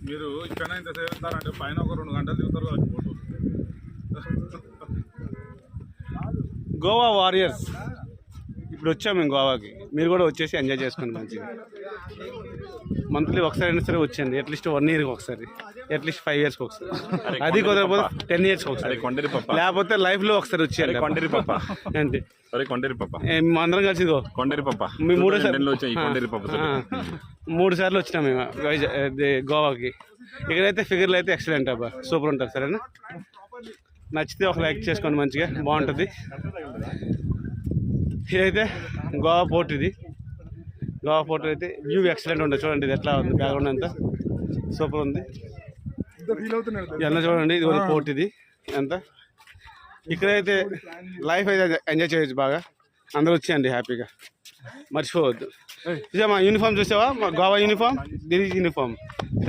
మీరు ఇక్కడ ఇంత సేవిస్తారంటే పైన ఒక 2 గంటలు దిగుతారు కావచ్చు ఫోటో. గోవా వారియర్స్ ఇప్పుడు వచ్చాము మేము గోవాకి. మీరు కూడా వచ్చేసి ఎంజాయ్ చేసుకోండి మంచిగా. మంత్లీ ఒకసారి అయినా సరే వచ్చేయండి. అట్లీస్ట్ 1 ఇయర్కి ఒకసారి, అట్లీస్ట్ 5 ఇయర్స్కి ఒకసారి, అది కుదరకపోతే 10 ఇయర్స్కి ఒకసారి, లేకపోతే లైఫ్లో ఒకసారి వచ్చేయండి. కొండరి పప్ప అంతే. కొండరి పప్ప అందరం కలిసి కొండరి పప్ప మీ 3 సార్లు వచ్చినాం మేము గోవాకి. ఇక్కడైతే ఫిగర్లు అయితే ఎక్సలెంట్ అబ్బా, సూపర్ ఉంటుంది. సరేనా? నచ్చితే ఒక లైక్ చేసుకోండి, మంచిగా బాగుంటుంది. ఇదైతే గోవా పోర్ట్. ఇది గోవా పోర్ట్ అయితే వ్యూ ఎక్సలెంట్ ఉంటుంది. చూడండి ఇది ఎట్లా ఉంది, బ్యాక్గ్రౌండ్ అంతా సూపర్ ఉంది. ఇవన్నీ చూడండి, ఇది ఒక పోర్ట్. ఇది ఎంత ఇక్కడైతే లైఫ్ అయితే ఎంజాయ్ చేయొచ్చు బాగా. అందరూ వచ్చేయండి హ్యాపీగా, మర్చిపోవద్దు. చూసామా యూనిఫామ్ చూసావా? మా గోవా యూనిఫామ్, దిస్ యూనిఫామ్.